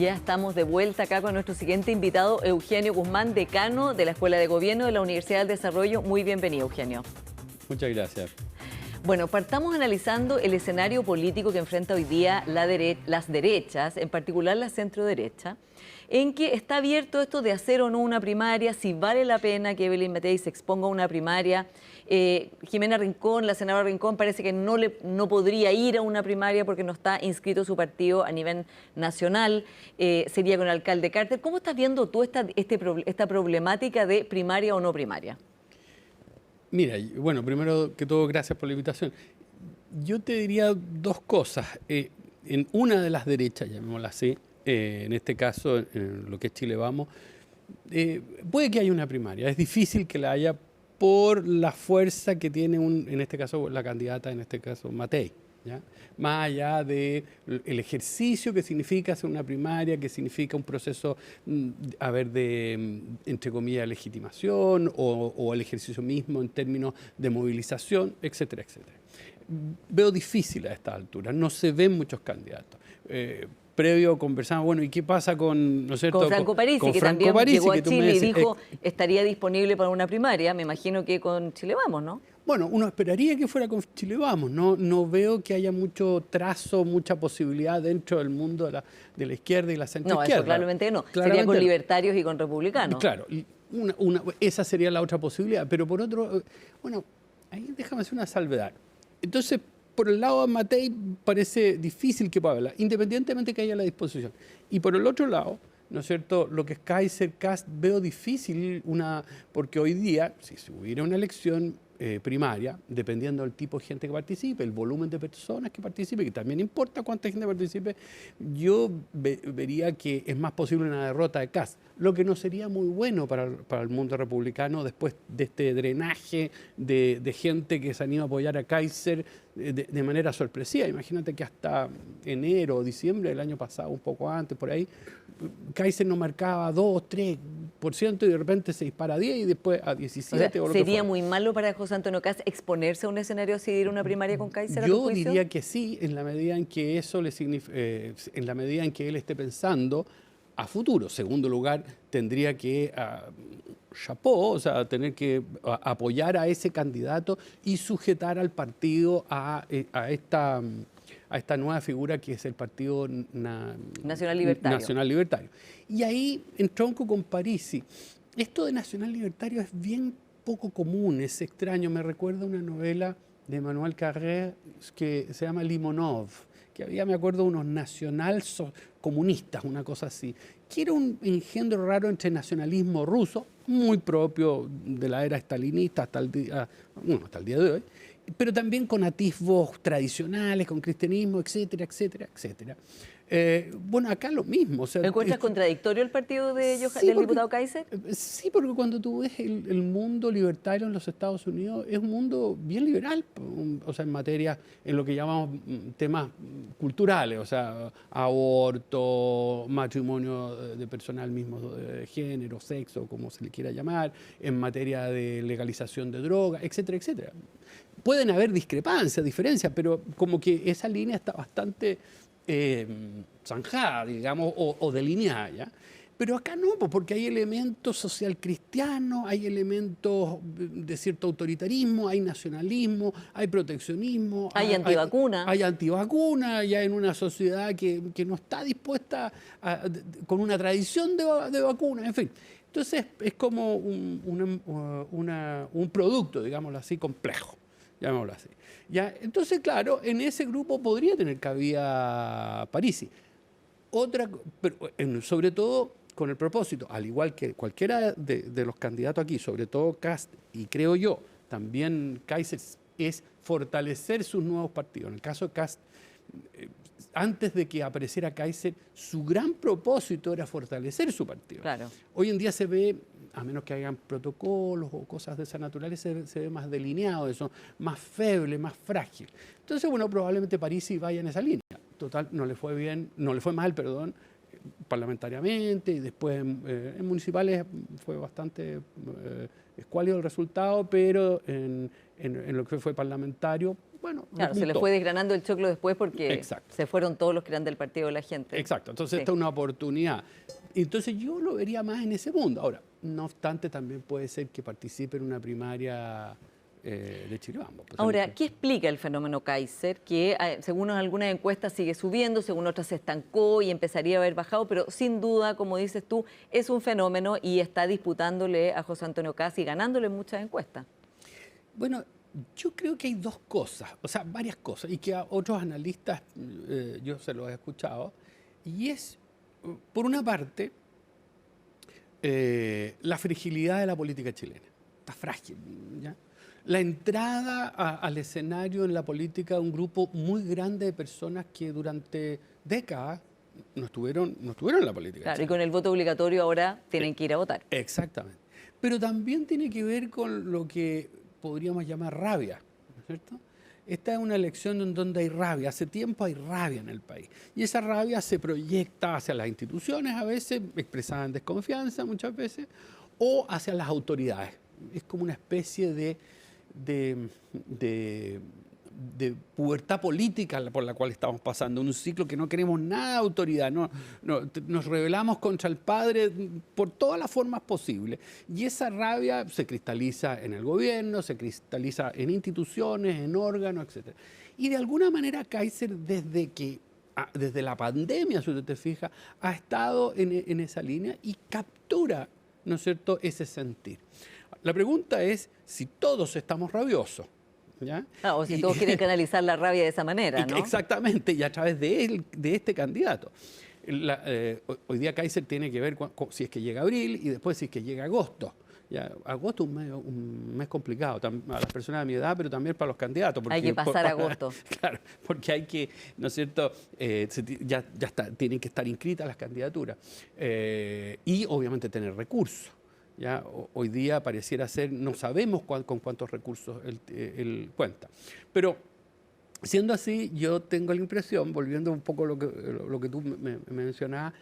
Ya estamos de vuelta acá con nuestro siguiente invitado, Eugenio Guzmán, decano de la Escuela de Gobierno de la Universidad del Desarrollo. Muy bienvenido, Eugenio. Muchas gracias. Bueno, partamos analizando el escenario político que enfrenta hoy día las derechas, en particular la centro-derecha, en que está abierto esto de hacer o no una primaria, si vale la pena que Evelyn Matei se exponga a una primaria. Jimena Rincón, la senadora Rincón, parece que no podría ir a una primaria porque no está inscrito su partido a nivel nacional, sería con el alcalde Carter. ¿Cómo estás viendo tú esta problemática de primaria o no primaria? Mira, bueno, primero que todo, gracias por la invitación. Yo te diría dos cosas. En una de las derechas, llamémosla así, en este caso, en lo que es Chile Vamos, puede que haya una primaria. Es difícil que la haya por la fuerza que tiene, en este caso, la candidata, en este caso, Matei, ¿ya? Más allá del ejercicio que significa hacer una primaria, que significa un proceso, entre comillas, legitimación o el ejercicio mismo en términos de movilización, etcétera, etcétera. Veo difícil a esta altura, no se ven muchos candidatos. Previo conversamos, bueno, ¿y qué pasa con, ¿no es cierto? Con Franco Parisi, con que Franco también Parisi, llegó a que tú me Chile y decís, dijo estaría disponible para una primaria. Me imagino que con Chile Vamos, ¿no? Bueno, uno esperaría que fuera con Chile Vamos. No veo que haya mucho trazo, mucha posibilidad dentro del mundo de la izquierda y la centroizquierda. No, eso claramente no. Claramente sería con no. libertarios y con republicanos. Claro, esa sería la otra posibilidad. Pero por otro, bueno, ahí déjame hacer una salvedad. Entonces, por el lado de Matei parece difícil que pueda haberla, independientemente que haya la disposición. Y por el otro lado, ¿no es cierto?, lo que es Kaiser, Kast, veo difícil porque hoy día, si se hubiera una elección primaria, dependiendo del tipo de gente que participe, el volumen de personas que participe, que también importa cuánta gente participe, yo vería que es más posible una derrota de Kast, lo que no sería muy bueno para el mundo republicano después de este drenaje de gente que se han ido a apoyar a Kaiser de manera sorpresiva. Imagínate que hasta enero o diciembre del año pasado, un poco antes, por ahí, Kaiser no marcaba 2, 3% y de repente se dispara a 10 y después a 17. O sea, ¿sería muy malo para José Antonio Kast exponerse a un escenario así de ir a una primaria con Kaiser? Yo diría que sí, en la medida en que eso en la medida en que él esté pensando a futuro. Segundo lugar, tendría que chapeau, o sea, tener que apoyar a ese candidato y sujetar al partido a esta nueva figura que es el Partido Nacional Libertario. Y ahí entronco con Parisi. Esto de Nacional Libertario es bien poco común, es extraño. Me recuerda una novela de Emmanuel Carrère que se llama Limonov, que había, me acuerdo, unos nacional comunistas, una cosa así, que era un engendro raro entre nacionalismo ruso, muy propio de la era stalinista hasta el día de hoy, pero también con atisbos tradicionales, con cristianismo, etcétera, etcétera, etcétera. Bueno, acá lo mismo. O sea, ¿encuentras contradictorio el partido del diputado Kaiser? Sí, porque cuando tú ves el mundo libertario en los Estados Unidos, es un mundo bien liberal, o sea, en lo que llamamos temas culturales, o sea, aborto, matrimonio de personal mismo de género, sexo, como se le quiera llamar, en materia de legalización de drogas, etcétera, etcétera. Pueden haber discrepancias, diferencias, pero como que esa línea está bastante zanjada, digamos, o delineada, ¿ya? Pero acá no, porque hay elementos social cristianos, hay elementos de cierto autoritarismo, hay nacionalismo, hay proteccionismo. Hay antivacuna. Hay antivacuna, ya en una sociedad que no está dispuesta con una tradición de vacuna, en fin. Entonces es como un producto, digámoslo así, complejo. Llamémoslo así. ¿Ya? Entonces, claro, en ese grupo podría tener cabida Parisi. Pero sobre todo con el propósito, al igual que cualquiera de los candidatos aquí, sobre todo Kast, y creo yo, también Kaiser, es fortalecer sus nuevos partidos. En el caso de Kast, antes de que apareciera Kaiser, su gran propósito era fortalecer su partido. Claro. Hoy en día se ve, a menos que hagan protocolos o cosas de esa naturaleza, se ve más delineado eso, más feble, más frágil. Entonces, bueno, probablemente Parisi vaya en esa línea. Total, no le fue mal, parlamentariamente, y después en municipales fue bastante escuálido el resultado, pero en en lo que fue parlamentario, bueno, Claro, se le repuntó. fue desgranando el choclo después porque Exacto. se fueron todos los que eran del partido de la gente. Exacto, entonces Sí. esta es una oportunidad. Entonces yo lo vería más en ese mundo. Ahora, no obstante, también puede ser que participe en una primaria de Chile Vamos. Pues, Ahora, ¿qué explica el fenómeno Kaiser? Que según algunas encuestas sigue subiendo, según otras se estancó y empezaría a haber bajado, pero sin duda, como dices tú, es un fenómeno y está disputándole a José Antonio Kast y ganándole en muchas encuestas. Bueno, yo creo que hay dos cosas, o sea, varias cosas, y que a otros analistas yo se los he escuchado, y es, por una parte, la fragilidad de la política chilena. Está frágil, ¿ya? La entrada al escenario en la política de un grupo muy grande de personas que durante décadas no estuvieron en la política Claro, y chilena. con el voto obligatorio ahora tienen que ir a votar. Exactamente. Pero también tiene que ver con lo que podríamos llamar rabia, ¿no es cierto? Esta es una elección en donde hay rabia. Hace tiempo hay rabia en el país. Y esa rabia se proyecta hacia las instituciones, a veces expresada en desconfianza, muchas veces, o hacia las autoridades. Es como una especie de pubertad política por la cual estamos pasando, un ciclo que no queremos nada de autoridad, nos rebelamos contra el padre por todas las formas posibles. Y esa rabia se cristaliza en el gobierno, se cristaliza en instituciones, en órganos, etc. Y de alguna manera Kaiser, desde la pandemia, si usted te fija, ha estado en esa línea y captura, ¿no es cierto?, ese sentir. La pregunta es si todos estamos rabiosos, ¿ya? O si todos quieren canalizar la rabia de esa manera, ¿no? Exactamente, y a través de este candidato. Hoy día Kaiser tiene que ver si es que llega abril y después si es que llega agosto. Ya, agosto es un mes complicado a las personas de mi edad, pero también para los candidatos. Hay que pasar agosto. Claro, porque hay que, ¿no es cierto? Ya tienen que estar inscritas las candidaturas y obviamente tener recursos. Ya, hoy día pareciera ser, no sabemos con cuántos recursos él cuenta. Pero siendo así, yo tengo la impresión, volviendo un poco a lo que tú me mencionabas,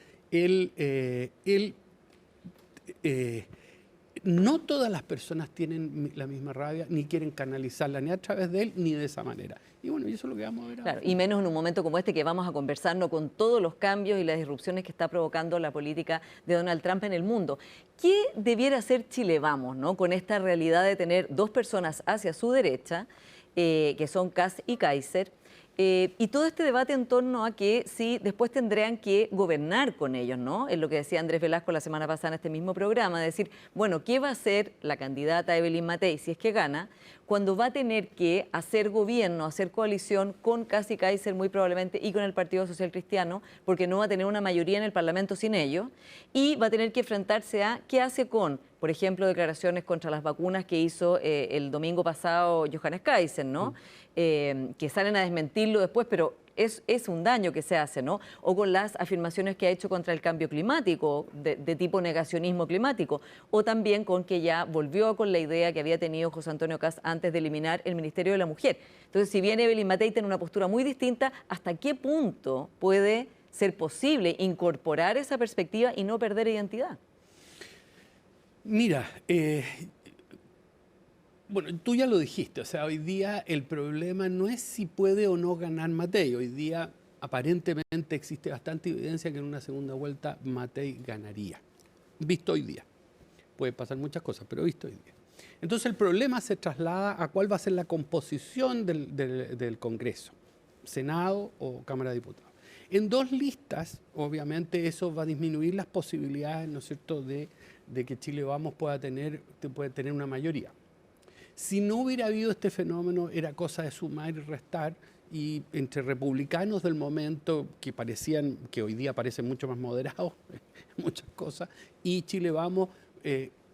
no todas las personas tienen la misma rabia, ni quieren canalizarla ni a través de él, ni de esa manera. Y bueno, y eso es lo que vamos a ver ahora. Claro, y menos en un momento como este que vamos a conversarnos con todos los cambios y las disrupciones que está provocando la política de Donald Trump en el mundo. ¿Qué debiera hacer Chile Vamos, ¿no?, con esta realidad de tener dos personas hacia su derecha, que son Kast y Kaiser, y todo este debate en torno a que si después tendrían que gobernar con ellos, ¿no? Es lo que decía Andrés Velasco la semana pasada en este mismo programa, decir, bueno, ¿qué va a hacer la candidata Evelyn Matei si es que gana, cuando va a tener que hacer gobierno, hacer coalición con Kast y Kaiser muy probablemente y con el Partido Social Cristiano, porque no va a tener una mayoría en el Parlamento sin ellos, y va a tener que enfrentarse a qué hace con, por ejemplo, declaraciones contra las vacunas que hizo el domingo pasado Johannes Kaiser, ¿no? Que salen a desmentirlo después, pero es un daño que se hace, ¿no? O con las afirmaciones que ha hecho contra el cambio climático, de tipo negacionismo climático, o también con que ya volvió con la idea que había tenido José Antonio Kast antes de eliminar el Ministerio de la Mujer. Entonces, si bien Evelyn Matei tiene una postura muy distinta, ¿hasta qué punto puede ser posible incorporar esa perspectiva y no perder identidad? Mira, bueno, tú ya lo dijiste, o sea, hoy día el problema no es si puede o no ganar Matei. Hoy día aparentemente existe bastante evidencia que en una segunda vuelta Matei ganaría. Visto hoy día. Puede pasar muchas cosas, pero visto hoy día. Entonces el problema se traslada a cuál va a ser la composición del Congreso, Senado o Cámara de Diputados. En dos listas, obviamente, eso va a disminuir las posibilidades, ¿no es cierto?, de que Chile Vamos pueda tener una mayoría. Si no hubiera habido este fenómeno, era cosa de sumar y restar, y entre republicanos del momento, que hoy día parecen mucho más moderados en muchas cosas, y Chile Vamos,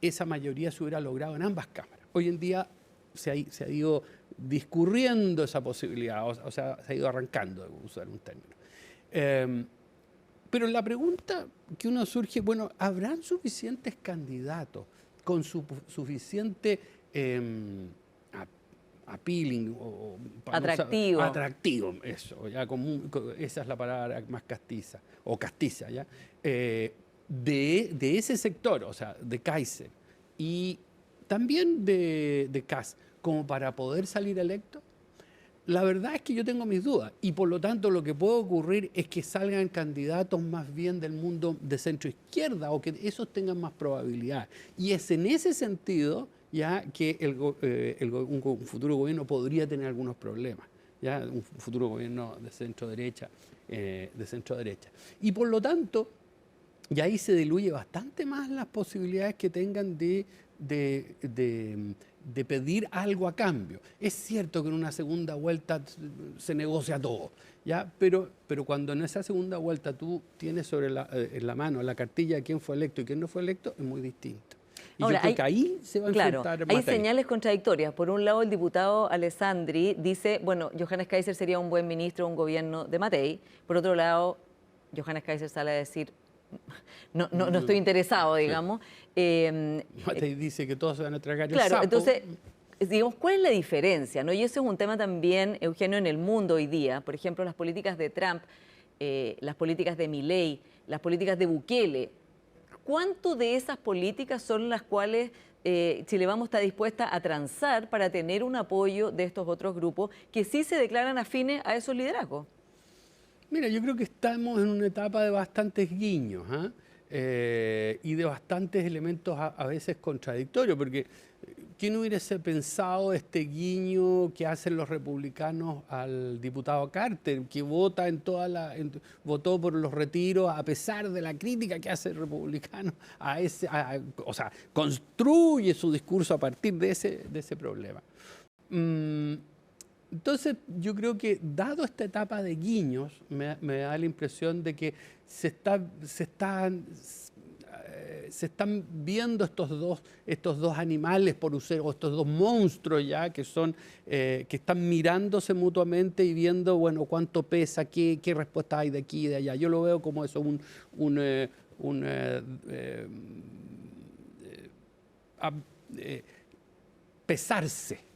esa mayoría se hubiera logrado en ambas cámaras. Hoy en día se ha ido discurriendo esa posibilidad, o sea, se ha ido arrancando, de usar un término. Pero la pregunta que uno surge, bueno, ¿habrán suficientes candidatos con suficiente appealing Atractivo. Atractivo, eso, ya esa es la palabra más castiza, o castiza, ¿ya? De ese sector, o sea, de Kaiser y también de Kast, como para poder salir electo? La verdad es que yo tengo mis dudas y por lo tanto lo que puede ocurrir es que salgan candidatos más bien del mundo de centro izquierda o que esos tengan más probabilidad. Y es en ese sentido ya que un futuro gobierno podría tener algunos problemas, ya un futuro gobierno de centro derecha, Y por lo tanto, y ahí se diluye bastante más las posibilidades que tengan de pedir algo a cambio. Es cierto que en una segunda vuelta se negocia todo, ¿ya? Pero cuando en esa segunda vuelta tú tienes en la mano la cartilla de quién fue electo y quién no fue electo, es muy distinto. Y ahora, yo creo que ahí se va a enfrentar hay Matei. señales contradictorias. Por un lado, el diputado Alessandri dice, bueno, Johannes Kaiser sería un buen ministro de un gobierno de Matei. Por otro lado, Johannes Kaiser sale a decir, no estoy interesado, digamos. Matei dice que todos se van a tragar el Claro, sapo. entonces, digamos, ¿cuál es la diferencia, no? Y ese es un tema también, Eugenio, en el mundo hoy día. Por ejemplo, las políticas de Trump, las políticas de Milei, las políticas de Bukele. ¿Cuánto de esas políticas son las cuales Chile Vamos está dispuesta a transar para tener un apoyo de estos otros grupos que sí se declaran afines a esos liderazgos? Mira, yo creo que estamos en una etapa de bastantes guiños, ¿ah? Y de bastantes elementos a veces contradictorios, porque ¿quién hubiese pensado este guiño que hacen los republicanos al diputado Carter, que vota votó por los retiros a pesar de la crítica que hace el republicano o sea, construye su discurso a partir de ese problema? Entonces, yo creo que, dado esta etapa de guiños, me da la impresión de que se están viendo estos dos animales, o estos dos monstruos ya, que están mirándose mutuamente y viendo, bueno, cuánto pesa, qué respuesta hay de aquí y de allá. Yo lo veo como eso, pesarse.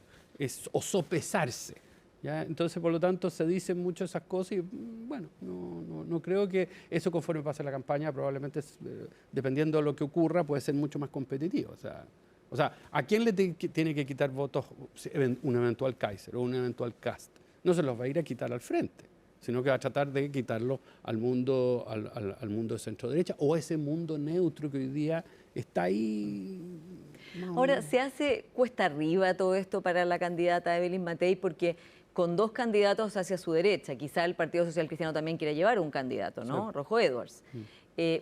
O sopesarse, ¿ya? Entonces, por lo tanto, se dicen mucho esas cosas y, bueno, no creo que eso, conforme pase la campaña, probablemente, dependiendo de lo que ocurra, puede ser mucho más competitivo. O sea, ¿a quién le tiene que quitar votos un eventual Kaiser o un eventual Kast? No se los va a ir a quitar al frente, sino que va a tratar de quitarlo al mundo de centro derecha o ese mundo neutro que hoy día está ahí. Ahora, ¿se hace cuesta arriba todo esto para la candidata Evelyn Matei? Porque con dos candidatos hacia su derecha, quizá el Partido Social Cristiano también quiere llevar un candidato, ¿no? Sí. Rojo Edwards.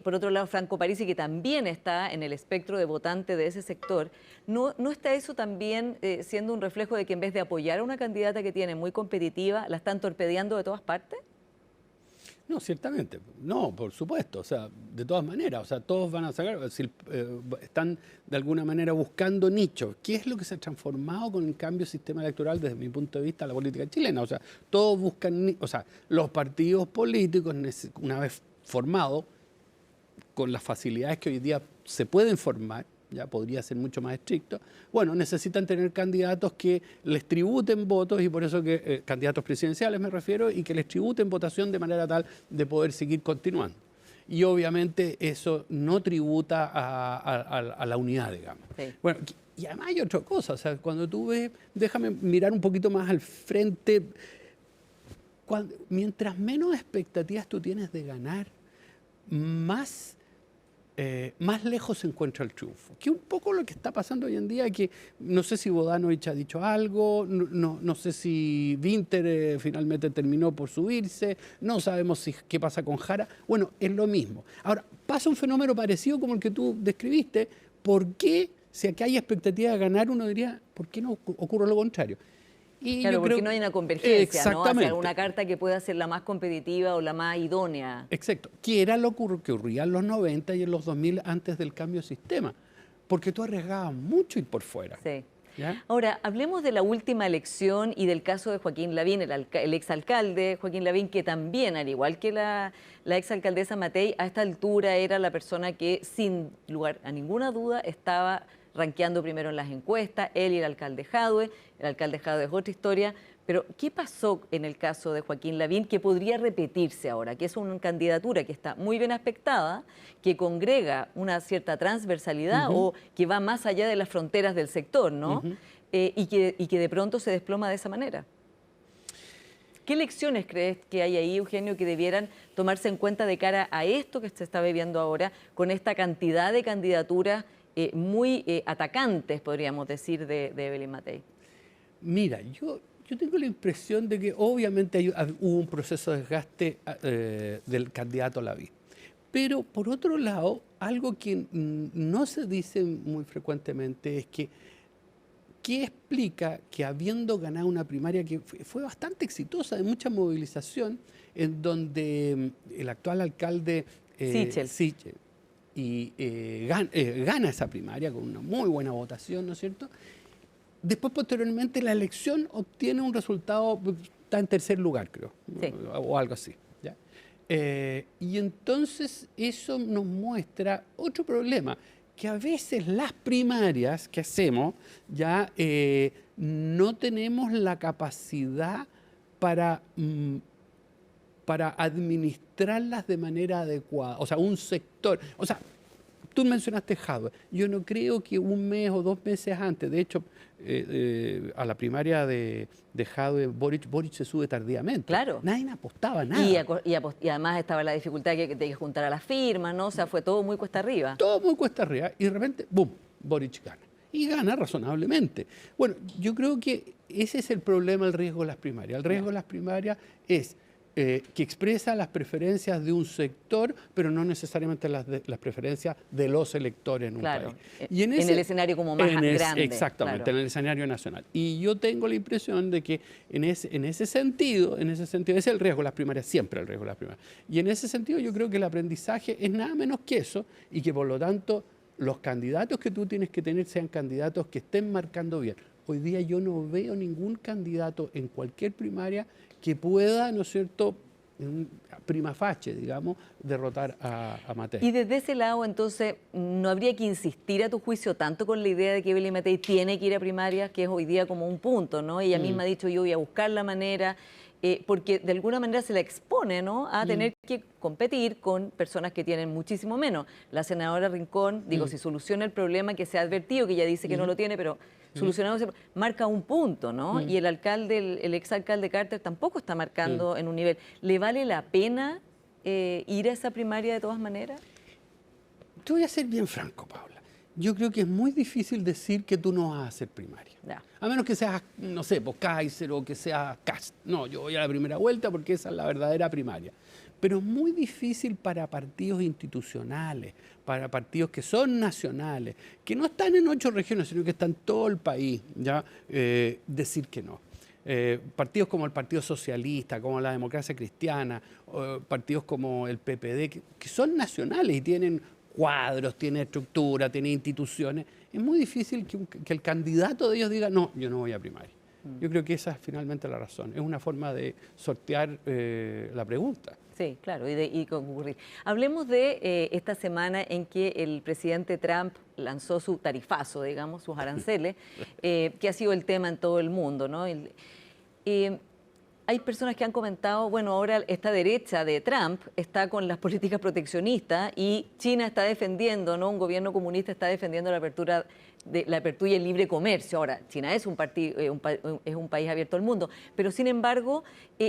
Por otro lado, Franco Parisi, que también está en el espectro de votante de ese sector. ¿No está eso también siendo un reflejo de que en vez de apoyar a una candidata que tiene muy competitiva, la están torpedeando de todas partes? No, ciertamente. No, por supuesto. O sea, de todas maneras. O sea, todos van a sacar, están de alguna manera buscando nichos. ¿Qué es lo que se ha transformado con el cambio de sistema electoral desde mi punto de vista a la política chilena? O sea, todos buscan, o sea, los partidos políticos, una vez formados, con las facilidades que hoy día se pueden formar, ya podría ser mucho más estricto, bueno, necesitan tener candidatos que les tributen votos y por eso que candidatos presidenciales me refiero, y que les tributen votación de manera tal de poder seguir continuando. Y obviamente eso no tributa a la unidad, digamos. Sí. Bueno, y además hay otra cosa, o sea, cuando tú ves, déjame mirar un poquito más al frente, mientras menos expectativas tú tienes de ganar, más lejos se encuentra el triunfo. Que un poco lo que está pasando hoy en día, que no sé si Bodanovich ha dicho algo, no sé si Winter finalmente terminó por subirse, no sabemos qué pasa con Jara. Bueno, es lo mismo. Ahora, pasa un fenómeno parecido como el que tú describiste. ¿Por qué, si aquí hay expectativa de ganar, uno diría, ¿por qué no ocurre lo contrario? Y claro, porque no hay una convergencia, ¿no? Hacia alguna carta que pueda ser la más competitiva o la más idónea. Exacto. Que era lo que ocurría en los 90 y en los 2000 antes del cambio de sistema. Porque tú arriesgabas mucho ir por fuera. Sí. ¿Ya? Ahora, hablemos de la última elección y del caso de Joaquín Lavín, el exalcalde Joaquín Lavín, que también, al igual que la exalcaldesa Matei, a esta altura era la persona que, sin lugar a ninguna duda, estaba rankeando primero en las encuestas, él y el alcalde Jadwe es otra historia, pero ¿qué pasó en el caso de Joaquín Lavín que podría repetirse ahora? Que es una candidatura que está muy bien aspectada, que congrega una cierta transversalidad o que va más allá de las fronteras del sector, ¿no? y que de pronto se desploma de esa manera. ¿Qué lecciones crees que hay ahí, Eugenio, que debieran tomarse en cuenta de cara a esto que se está viviendo ahora, con esta cantidad de candidaturas muy atacantes, podríamos decir, de Evelyn Matei? Mira, yo tengo la impresión de que obviamente hubo un proceso de desgaste del candidato Lavín. Pero por otro lado, algo que no se dice muy frecuentemente es que ¿qué explica que habiendo ganado una primaria que fue bastante exitosa, de mucha movilización, en donde el actual alcalde Sichel gana esa primaria con una muy buena votación, ¿no es cierto? Después, posteriormente, la elección obtiene un resultado, está en tercer lugar, creo, sí, o algo así. ¿Ya? Y entonces eso nos muestra otro problema, que a veces las primarias que hacemos ya no tenemos la capacidad para administrarlas de manera adecuada. O sea, un sector, o sea, tú mencionaste Jadwe. Yo no creo que un mes o 2 meses antes, de hecho, a la primaria de Jadwe, Boric se sube tardíamente. Claro. Nadie apostaba nada. Y además estaba la dificultad de que juntar a las firmas, ¿no? O sea, fue todo muy cuesta arriba. Todo muy cuesta arriba. Y de repente, ¡bum!, Boric gana. Y gana razonablemente. Bueno, yo creo que ese es el problema, el riesgo de las primarias. El riesgo de las primarias es que expresa las preferencias de un sector, pero no necesariamente las preferencias de los electores en un país. Y en el escenario como más grande. Exactamente, claro, en el escenario nacional. Y yo tengo la impresión de que en ese sentido, ese es el riesgo de las primarias, siempre el riesgo de las primarias. Y en ese sentido yo creo que el aprendizaje es nada menos que eso, y que por lo tanto los candidatos que tú tienes que tener sean candidatos que estén marcando bien. Hoy día yo no veo ningún candidato en cualquier primaria que pueda, ¿no es cierto?, prima facie, digamos, derrotar a Matei. Y desde ese lado, entonces, ¿no habría que insistir a tu juicio tanto con la idea de que Evelyn Matei tiene que ir a primarias, que es hoy día como un punto, ¿no? Ella misma ha dicho, yo voy a buscar la manera, porque de alguna manera se la expone, ¿no?, a tener que competir con personas que tienen muchísimo menos. La senadora Rincón, digo, si soluciona el problema que se ha advertido, que ella dice que no lo tiene, pero solucionado, marca un punto, ¿no? Y el exalcalde Carter tampoco está marcando en un nivel. ¿Le vale la pena ir a esa primaria de todas maneras? Te voy a ser bien franco, Paula. Yo creo que es muy difícil decir que tú no vas a hacer primaria. Ya. A menos que seas, no sé, Kaiser o que seas Kast. No, yo voy a la primera vuelta porque esa es la verdadera primaria. Pero es muy difícil para partidos institucionales, para partidos que son nacionales, que no están en 8 regiones, sino que están en todo el país, ¿ya? Decir que no. Partidos como el Partido Socialista, como la Democracia Cristiana, partidos como el PPD, que son nacionales y tienen cuadros, tienen estructura, tienen instituciones. Es muy difícil que el candidato de ellos diga, no, yo no voy a primaria. Yo creo que esa es finalmente la razón. Es una forma de sortear la pregunta. Sí, claro, y concurrir. Hablemos de esta semana en que el presidente Trump lanzó su tarifazo, digamos, sus aranceles, que ha sido el tema en todo el mundo, ¿no? Hay personas que han comentado, bueno, ahora esta derecha de Trump está con las políticas proteccionistas y China está defendiendo, ¿no? Un gobierno comunista está defendiendo la apertura y el libre comercio. Ahora, China es un país abierto al mundo, pero sin embargo,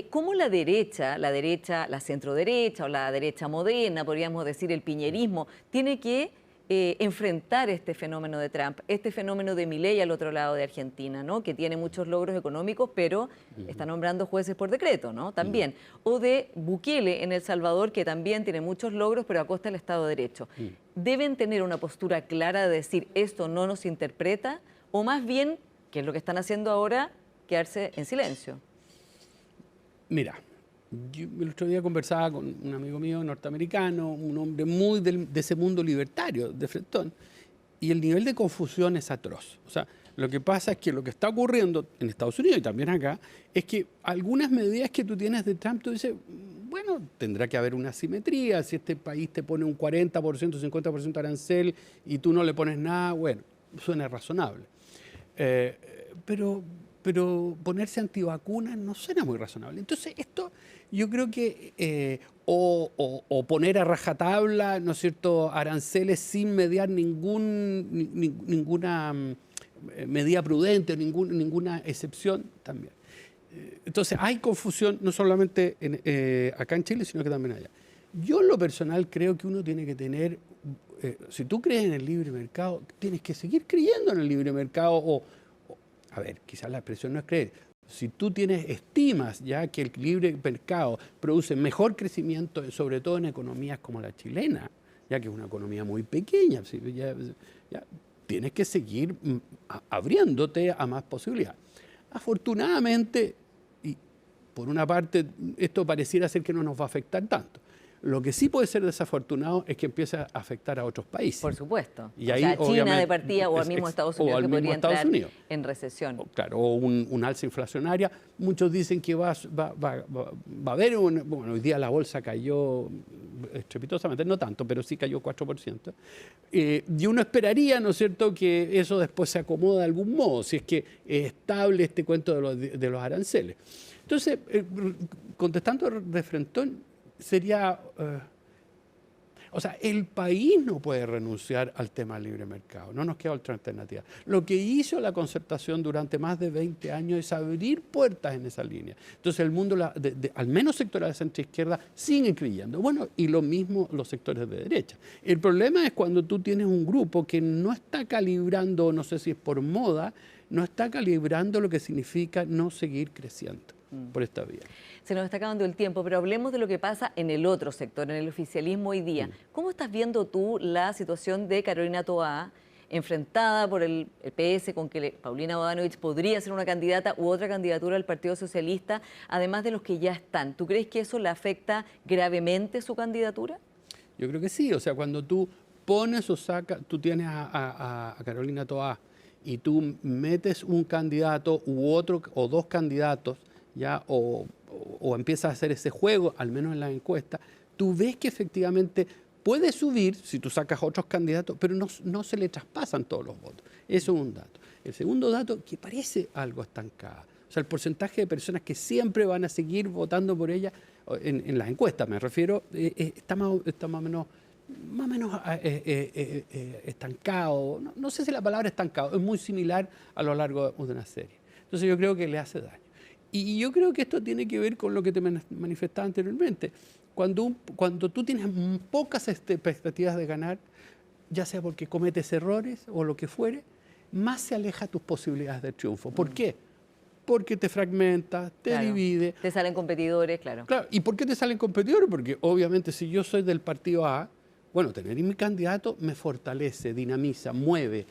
¿cómo la derecha, la centroderecha o la derecha moderna, podríamos decir el piñerismo, tiene que enfrentar este fenómeno de Trump, este fenómeno de Milei al otro lado de Argentina, ¿no?, que tiene muchos logros económicos, pero está nombrando jueces por decreto, ¿no?, también, o de Bukele en El Salvador, que también tiene muchos logros, pero a costa del Estado de Derecho? ¿Deben tener una postura clara de decir esto no nos interpreta, o más bien, que es lo que están haciendo ahora, quedarse en silencio? Mira, yo el otro día conversaba con un amigo mío norteamericano, un hombre muy de ese mundo libertario, de frentón, y el nivel de confusión es atroz. O sea, lo que pasa es que lo que está ocurriendo en Estados Unidos y también acá es que algunas medidas que tú tienes de Trump, tú dices, bueno, tendrá que haber una asimetría. Si este país te pone un 40%, 50% arancel y tú no le pones nada, bueno, suena razonable. Pero ponerse antivacunas no suena muy razonable. Entonces, esto yo creo que o poner a rajatabla, ¿no es cierto?, aranceles sin mediar ninguna medida prudente, ninguna excepción también. Entonces hay confusión no solamente acá en Chile, sino que también allá. Yo en lo personal creo que uno tiene que tener, si tú crees en el libre mercado, tienes que seguir creyendo en el libre mercado a ver, quizás la expresión no es creer. Si tú estimas ya que el libre mercado produce mejor crecimiento, sobre todo en economías como la chilena, ya que es una economía muy pequeña, ya tienes que seguir abriéndote a más posibilidades. Afortunadamente, y por una parte, esto pareciera ser que no nos va a afectar tanto. Lo que sí puede ser desafortunado es que empiece a afectar a otros países. Por supuesto. Y ahí, China de partida o al mismo Estados Unidos que podría entrar en recesión. Claro, o un alza inflacionaria. Muchos dicen que va a haber bueno, hoy día la bolsa cayó estrepitosamente, no tanto, pero sí cayó 4%. Y uno esperaría, ¿no es cierto?, que eso después se acomoda de algún modo, si es que es estable este cuento de los aranceles. Entonces, contestando de frentón, sería, o sea, el país no puede renunciar al tema del libre mercado, no nos queda otra alternativa. Lo que hizo la concertación durante más de 20 años es abrir puertas en esa línea. Entonces el mundo, al menos sectores de centro-izquierda, siguen creyendo. Bueno, y lo mismo los sectores de derecha. El problema es cuando tú tienes un grupo que no está calibrando, no sé si es por moda, no está calibrando lo que significa no seguir creciendo por esta vía. Se nos está acabando el tiempo, pero hablemos de lo que pasa en el otro sector, en el oficialismo hoy día. ¿Cómo estás viendo tú la situación de Carolina Toá, enfrentada por el PS con que Paulina Bodanovich podría ser una candidata u otra candidatura al Partido Socialista, además de los que ya están? ¿Tú crees que eso le afecta gravemente su candidatura? Yo creo que sí, o sea, cuando tú pones o sacas, tú tienes a Carolina Toá y tú metes un candidato u otro o dos candidatos, ya, o empiezas a hacer ese juego, al menos en las encuestas, tú ves que efectivamente puede subir si tú sacas otros candidatos, pero no se le traspasan todos los votos. Eso es un dato. El segundo dato, que parece algo estancado. O sea, el porcentaje de personas que siempre van a seguir votando por ella, en las encuestas me refiero, está más o menos estancado. No sé si la palabra estancado, es muy similar a lo largo de una serie. Entonces yo creo que le hace daño. Y yo creo que esto tiene que ver con lo que te manifestaba anteriormente. Cuando tú tienes pocas expectativas de ganar, ya sea porque cometes errores o lo que fuere, más se aleja tus posibilidades de triunfo. ¿Por qué? Porque te fragmenta, te divide. Te salen competidores, claro. Claro. ¿Y por qué te salen competidores? Porque obviamente si yo soy del partido A, bueno, tener mi candidato me fortalece, dinamiza, mueve,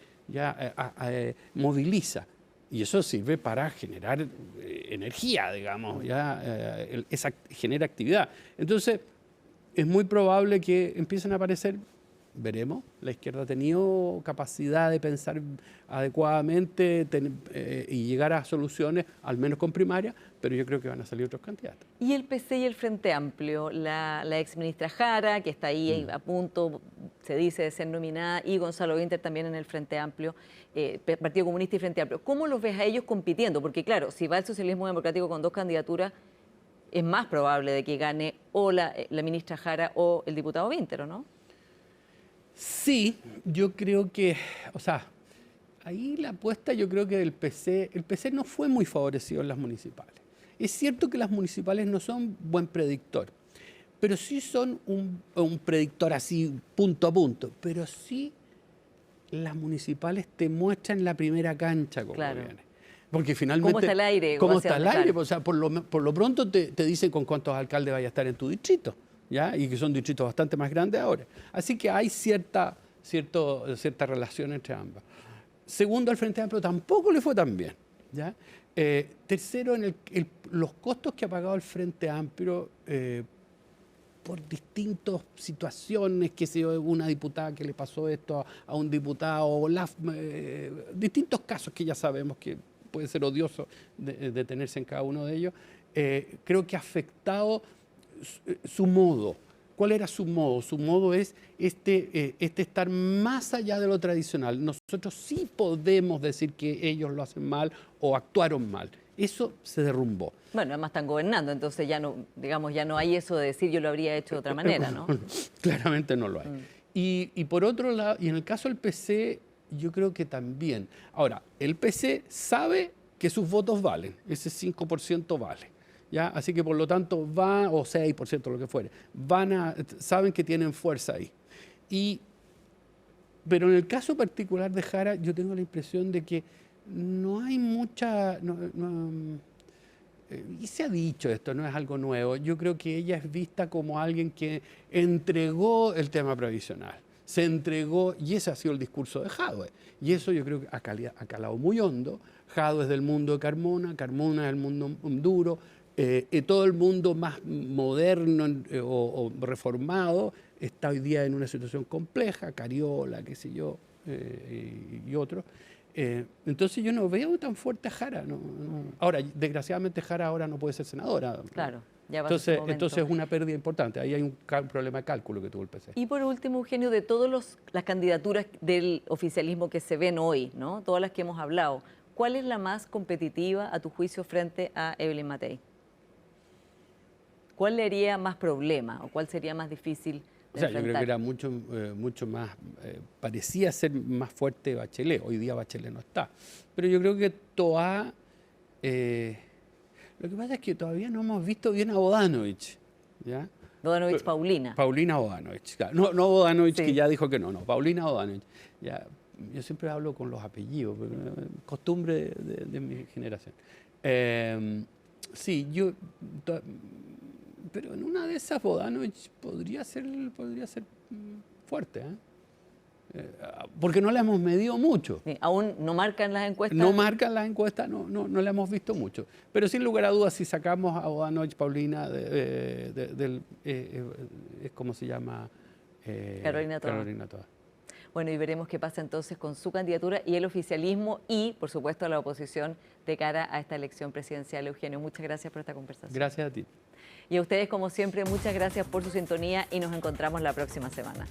moviliza. Y eso sirve para generar energía, digamos, genera actividad. Entonces, es muy probable que empiecen a aparecer, veremos, la izquierda ha tenido capacidad de pensar adecuadamente y llegar a soluciones, al menos con primaria, pero yo creo que van a salir otros candidatos. ¿Y el PC y el Frente Amplio? La exministra Jara, que está ahí a punto, se dice, de ser nominada, y Gonzalo Winter también en el Frente Amplio, Partido Comunista y Frente Amplio. ¿Cómo los ves a ellos compitiendo? Porque claro, si va el socialismo democrático con dos candidaturas, es más probable de que gane o la ministra Jara o el diputado Winter, ¿o no? Sí, yo creo que, o sea, ahí la apuesta yo creo que el PC no fue muy favorecido en las municipales. Es cierto que las municipales no son buen predictor, pero sí son un predictor así punto a punto, pero sí las municipales te muestran la primera cancha cómo viene. Porque finalmente... ¿Cómo está el aire? ¿Cómo está el aire? O sea, por lo pronto te dicen con cuántos alcaldes vaya a estar en tu distrito, ¿ya? Y que son distritos bastante más grandes ahora. Así que hay cierta relación entre ambas. Segundo, al Frente Amplio tampoco le fue tan bien, ¿ya? Tercero, los costos que ha pagado el Frente Amplio por distintas situaciones, que se una diputada que le pasó esto a un diputado, distintos casos que ya sabemos que puede ser odioso detenerse en cada uno de ellos, creo que ha afectado su modo. ¿Cuál era su modo? Su modo es estar más allá de lo tradicional. Nosotros sí podemos decir que ellos lo hacen mal o actuaron mal. Eso se derrumbó. Bueno, además están gobernando, entonces ya no, digamos, ya no hay eso de decir yo lo habría hecho de otra manera, ¿no? Claramente no lo hay. Y por otro lado, y en el caso del PC, yo creo que también. Ahora, el PC sabe que sus votos valen, ese 5% vale. ¿Ya? Así que por lo tanto va, o 6%, lo que fuere, saben que tienen fuerza ahí. Pero en el caso particular de Jara, yo tengo la impresión de que no hay mucha... y se ha dicho esto, no es algo nuevo. Yo creo que ella es vista como alguien que entregó el tema previsional. Se entregó, y ese ha sido el discurso de Jadwe. Y eso yo creo que ha calado muy hondo. Jadwe es del mundo de Carmona, Carmona es del mundo duro. Todo el mundo más moderno o reformado está hoy día en una situación compleja, Cariola, qué sé yo, y otros. Entonces yo no veo tan fuerte a Jara. Ahora, desgraciadamente Jara ahora no puede ser senadora. Claro, ya va a ser su momento. Entonces es una pérdida importante. Ahí hay un problema de cálculo que tuvo el PC. Y por último, Eugenio, de todas las candidaturas del oficialismo que se ven hoy, ¿no? Todas las que hemos hablado, ¿cuál es la más competitiva a tu juicio frente a Evelyn Matei? ¿Cuál le haría más problema o cuál sería más difícil de enfrentar? Yo creo que era mucho más, parecía ser más fuerte Bachelet. Hoy día Bachelet no está. Pero yo creo que Toá, lo que pasa es que todavía no hemos visto bien a Bodanovich, ¿ya? Bodanovich Paulina. Paulina Bodanovich, claro. No Bodanovich, sí, que ya dijo que no, Paulina Bodanovich. Ya, yo siempre hablo con los apellidos, costumbre de mi generación. Sí, pero en una de esas Bodanovich podría ser fuerte, porque no la hemos medido mucho. Sí, aún no marcan las encuestas. No marcan las encuestas, no la hemos visto mucho. Pero sin lugar a dudas, si sacamos a Bodanovich, Paulina, ¿cómo se llama? Carolina Toá. Bueno, y veremos qué pasa entonces con su candidatura y el oficialismo y, por supuesto, a la oposición de cara a esta elección presidencial. Eugenio, muchas gracias por esta conversación. Gracias a ti. Y a ustedes, como siempre, muchas gracias por su sintonía y nos encontramos la próxima semana.